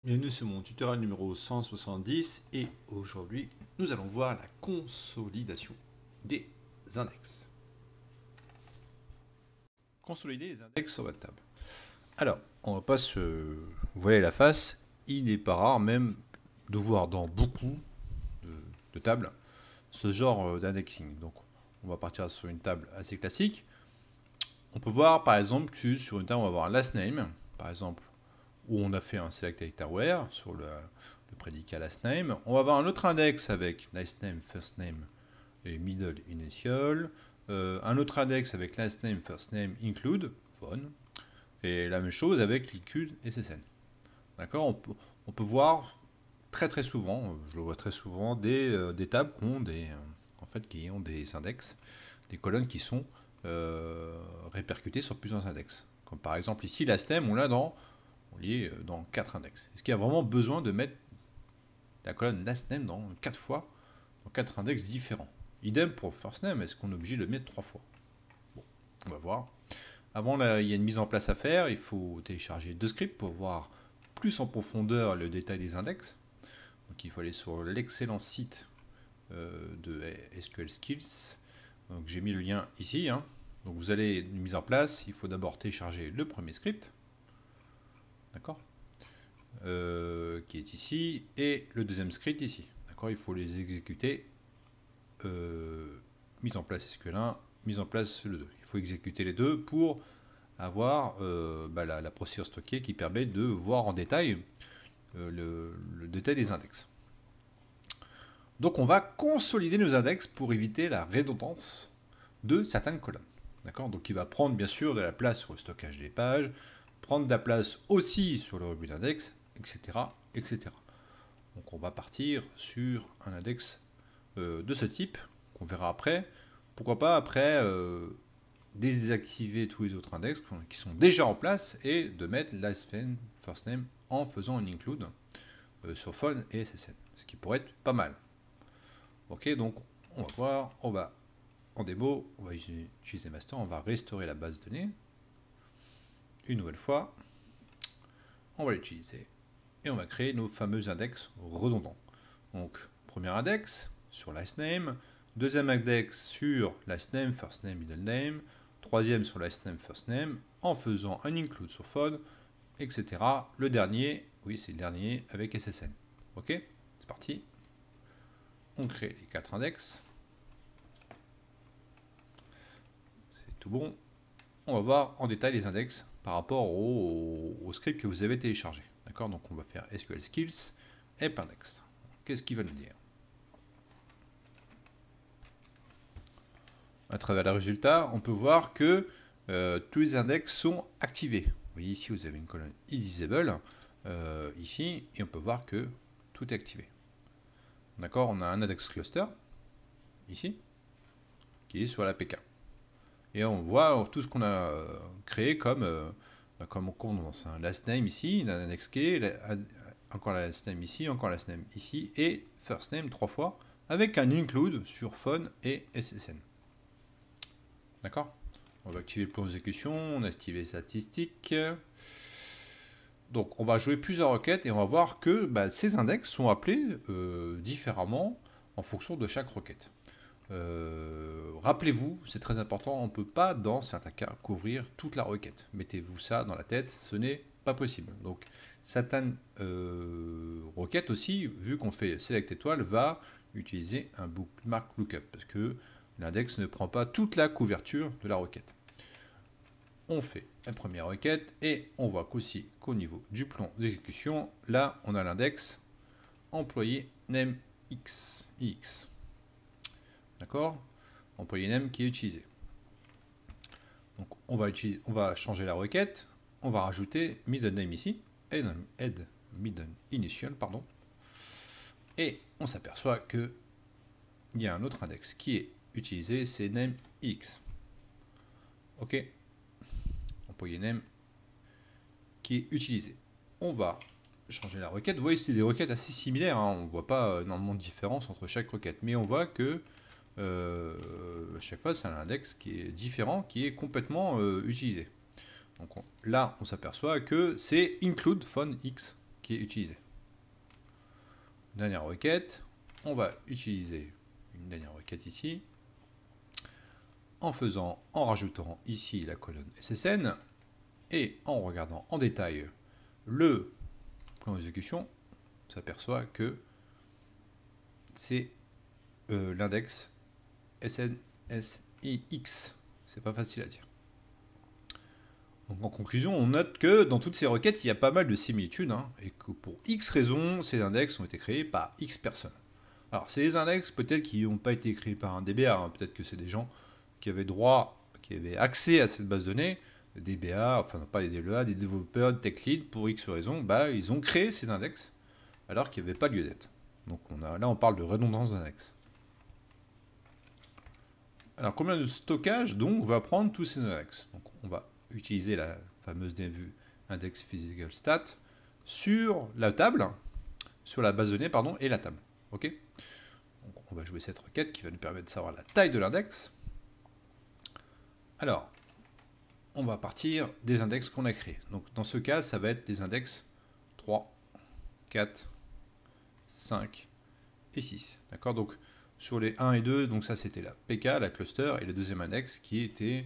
Bienvenue sur mon tutoriel numéro 170 et aujourd'hui nous allons voir la consolidation des index. Consolider les index sur votre table. Alors, on va pas se voiler la face, il n'est pas rare même de voir dans beaucoup de tables ce genre d'indexing. Donc on va partir sur une table assez classique. On peut voir par exemple que sur une table on va avoir un last name, par exemple, où on a fait un select itemWhere sur le prédicat last name. On va avoir un autre index avec last name, first name et middle initial. Un autre index avec last name, first name, include, phone. Et la même chose avec include SSN. D'accord, on peut voir très souvent, je le vois très souvent, des tables qui ont qui ont des index, des colonnes qui sont répercutées sur plusieurs index. Comme par exemple ici, last name, on l'a dans 4 index. Est-ce qu'il y a vraiment besoin de mettre la colonne last name dans 4 fois, dans 4 index différents? Idem pour first name, est-ce qu'on est obligé de le mettre 3 fois? Bon, on va voir. Avant, là, il y a une mise en place à faire. Il faut télécharger 2 scripts pour voir plus en profondeur le détail des index. Donc il faut aller sur l'excellent site de SQL Skills. Donc j'ai mis le lien ici. Donc vous allez une mise en place. Il faut d'abord télécharger le premier script. D'accord, qui est ici, et le deuxième script ici. D'accord, il faut les exécuter. Mise en place SQL1, mise en place le 2. Il faut exécuter les deux pour avoir la procédure stockée qui permet de voir en détail le détail des index. Donc on va consolider nos index pour éviter la redondance de certaines colonnes. D'accord, donc il va prendre bien sûr de la place sur le stockage des pages, prendre de la place aussi sur le rebut d'index, etc., etc. Donc on va partir sur un index de ce type, qu'on verra après. Pourquoi pas après désactiver tous les autres index qui sont déjà en place et de mettre last name, first name en faisant un include sur phone et SSN, ce qui pourrait être pas mal. Ok, donc on va voir, on va en démo, on va utiliser master, on va restaurer la base de données une nouvelle fois, on va l'utiliser et on va créer nos fameux index redondants. Donc premier index sur last name, deuxième index sur last name, first name, middle name, troisième sur last name, first name, en faisant un include sur phone, etc. Le dernier, oui c'est le dernier avec SSN. Ok, c'est parti. On crée les 4 index. C'est tout bon. On va voir en détail les index par rapport au script que vous avez téléchargé. D'accord, donc on va faire SQL Skills et index. Qu'est-ce qu'il va nous dire? À travers le résultat, on peut voir que tous les index sont activés. Vous voyez ici, vous avez une colonne isDisable ici, et on peut voir que tout est activé. D'accord, on a un index cluster ici qui est sur l'APK. Et on voit tout ce qu'on a créé comme condensé. Last name ici, un index key, encore last name ici, encore last name ici, et first name 3 fois, avec un include sur phone et SSN. D'accord, on va activer le plan d'exécution, on a activé les statistiques. Donc on va jouer plusieurs requêtes et on va voir que ces index sont appelés différemment en fonction de chaque requête. Rappelez-vous, c'est très important, on ne peut pas dans certains cas couvrir toute la requête. Mettez-vous ça dans la tête, ce n'est pas possible. Donc certaines requêtes aussi, vu qu'on fait select étoile, va utiliser un bookmark lookup parce que l'index ne prend pas toute la couverture de la requête. On fait la première requête et on voit qu'aussi qu'au niveau du plan d'exécution, là on a l'index employé name x. D'accord, employé name qui est utilisé. Donc on va changer la requête, on va rajouter middle name ici, add middle initial, pardon, et on s'aperçoit que il y a un autre index qui est utilisé, c'est name x. Ok, employé name qui est utilisé. On va changer la requête. Vous voyez, c'est des requêtes assez similaires, on ne voit pas énormément de différence entre chaque requête, mais on voit que à chaque fois c'est un index qui est différent, qui est complètement utilisé. Donc là on s'aperçoit que c'est include phone x qui est utilisé. Dernière requête, on va utiliser une dernière requête ici, en rajoutant ici la colonne SSN, et en regardant en détail le plan d'exécution, on s'aperçoit que c'est l'index SNSIX. C'est pas facile à dire. Donc en conclusion, on note que dans toutes ces requêtes, il y a pas mal de similitudes, hein, et que pour X raisons, ces index ont été créés par X personnes. Alors, c'est des index peut-être qui n'ont pas été créés par un DBA, hein, peut-être que c'est des gens qui avaient accès à cette base de données, des DBA, enfin non pas des DBA, des développeurs, des tech lead, pour X raisons, bah, ils ont créé ces index, alors qu'il n'y avait pas lieu d'être. Donc là, on parle de redondance d'index. Alors, combien de stockage, donc, va prendre tous ces index? Donc, on va utiliser la fameuse vue index physical stat sur la table, sur la base de données, pardon, et la table. Ok? Donc, on va jouer cette requête qui va nous permettre de savoir la taille de l'index. Alors, on va partir des index qu'on a créés. Donc, dans ce cas, ça va être des index 3, 4, 5 et 6. D'accord? Donc, sur les 1 et 2, donc ça c'était la PK, la cluster, et le deuxième index qui était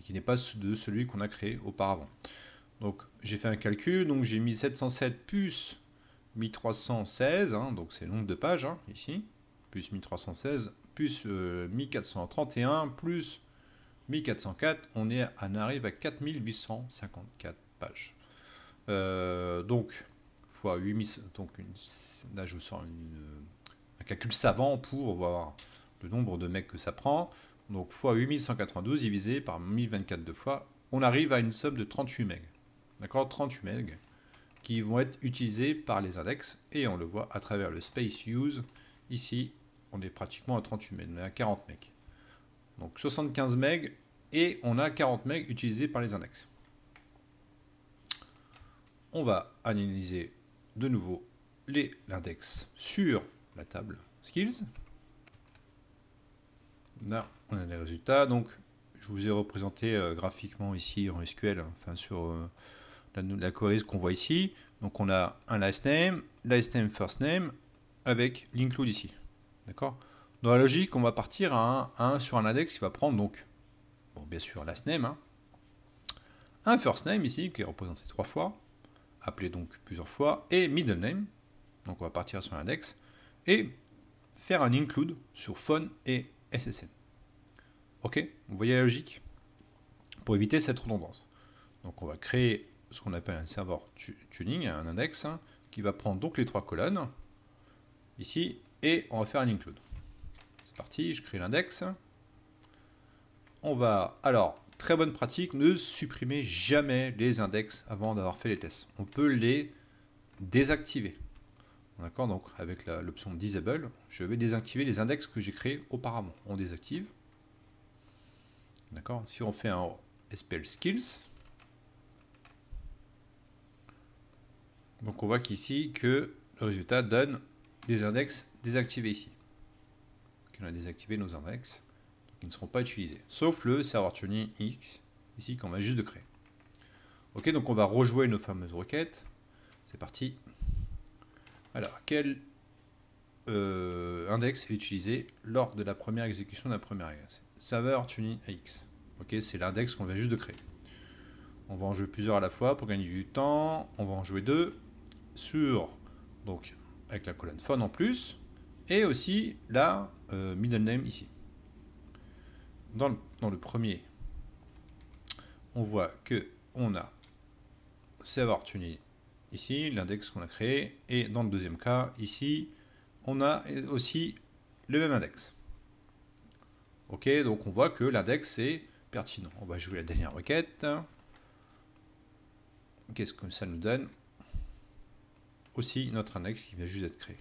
qui n'est pas de celui qu'on a créé auparavant. Donc j'ai fait un calcul, donc j'ai mis 707 plus 1316, hein, donc c'est le nombre de pages hein, ici, plus 1316, plus 1431, plus 1404, on arrive à 4854 pages. Donc, fois 8000, donc là je vous sors un calcul savant pour voir le nombre de mecs que ça prend. Donc, fois 8192 divisé par 1024 deux fois, on arrive à une somme de 38 MB. D'accord, 38 MB qui vont être utilisés par les index, et on le voit à travers le space use. Ici, on est pratiquement à 38 MB, on est à 40 MB. Donc 75 MB, et on a 40 MB utilisés par les index. On va analyser de nouveau l'index sur la table skills. Là, on a les résultats. Donc, je vous ai représenté graphiquement ici en SQL, enfin sur la query qu'on voit ici. Donc, on a un last name first name avec l'include ici. D'accord? Dans la logique, on va partir sur un index qui va prendre donc, bon, bien sûr, last name, hein, un first name ici qui est représenté 3 fois, appelé donc plusieurs fois, et middle name. Donc, on va partir sur l'index et faire un include sur phone et SSN. Ok, vous voyez la logique? Pour éviter cette redondance. Donc on va créer ce qu'on appelle un serveur tuning, un index, hein, qui va prendre donc les 3 colonnes, ici, et on va faire un include. C'est parti, je crée l'index. On va, alors, très bonne pratique, ne supprimez jamais les index avant d'avoir fait les tests. On peut les désactiver. D'accord, donc avec l'option disable, je vais désactiver les index que j'ai créés auparavant. On désactive. D'accord, si on fait un SPL skills, donc on voit qu'ici que le résultat donne des index désactivés ici. Donc on a désactivé nos index qui ne seront pas utilisés, sauf le serveur tuning X ici qu'on va juste de créer. Ok, donc on va rejouer nos fameuses requêtes. C'est parti. Alors, quel index est utilisé lors de la première exécution de la première index? Serveur tuning AX. Ok, c'est l'index qu'on vient juste de créer. On va en jouer plusieurs à la fois pour gagner du temps. On va en jouer 2 donc avec la colonne phone en plus, et aussi la middle name ici. Dans le premier, on voit que on a serveur tuning ici, l'index qu'on a créé, et dans le deuxième cas, ici, on a aussi le même index. Ok, donc on voit que l'index est pertinent. On va jouer la dernière requête. Qu'est-ce que ça nous donne? Aussi notre index qui vient juste d'être créé.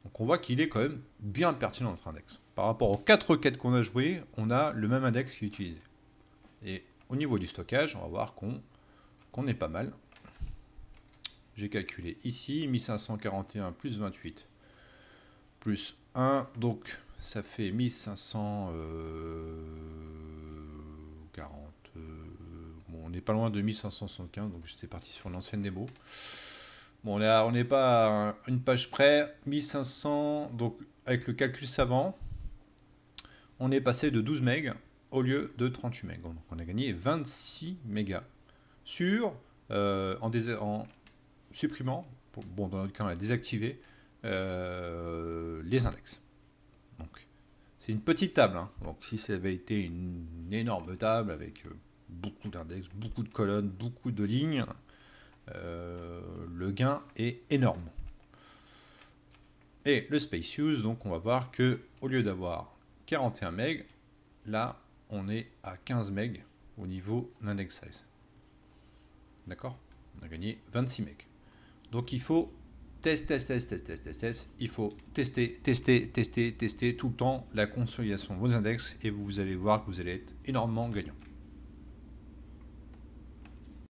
Donc on voit qu'il est quand même bien pertinent notre index. Par rapport aux 4 requêtes qu'on a jouées, on a le même index qui est utilisé. Et au niveau du stockage, on va voir qu'on est pas mal. J'ai calculé ici 1541 plus 28 plus 1, donc ça fait 1540. Bon, n'est pas loin de 1575, donc j'étais parti sur l'ancienne démo. Bon, là, on n'est pas à une page près, 1500, donc avec le calcul savant, on est passé de 12 MB au lieu de 38 MB. Donc on a gagné 26 mégas en supprimant, bon dans notre cas on a désactivé les index. Donc c'est une petite table, hein. Donc si ça avait été une énorme table avec beaucoup d'index, beaucoup de colonnes, beaucoup de lignes, le gain est énorme. Et le space use, donc on va voir que au lieu d'avoir 41 MB, là on est à 15 MB au niveau d'index size. D'accord? On a gagné 26 MB. Donc il faut tester. Il faut tester tout le temps la consolidation de vos index et vous allez voir que vous allez être énormément gagnant.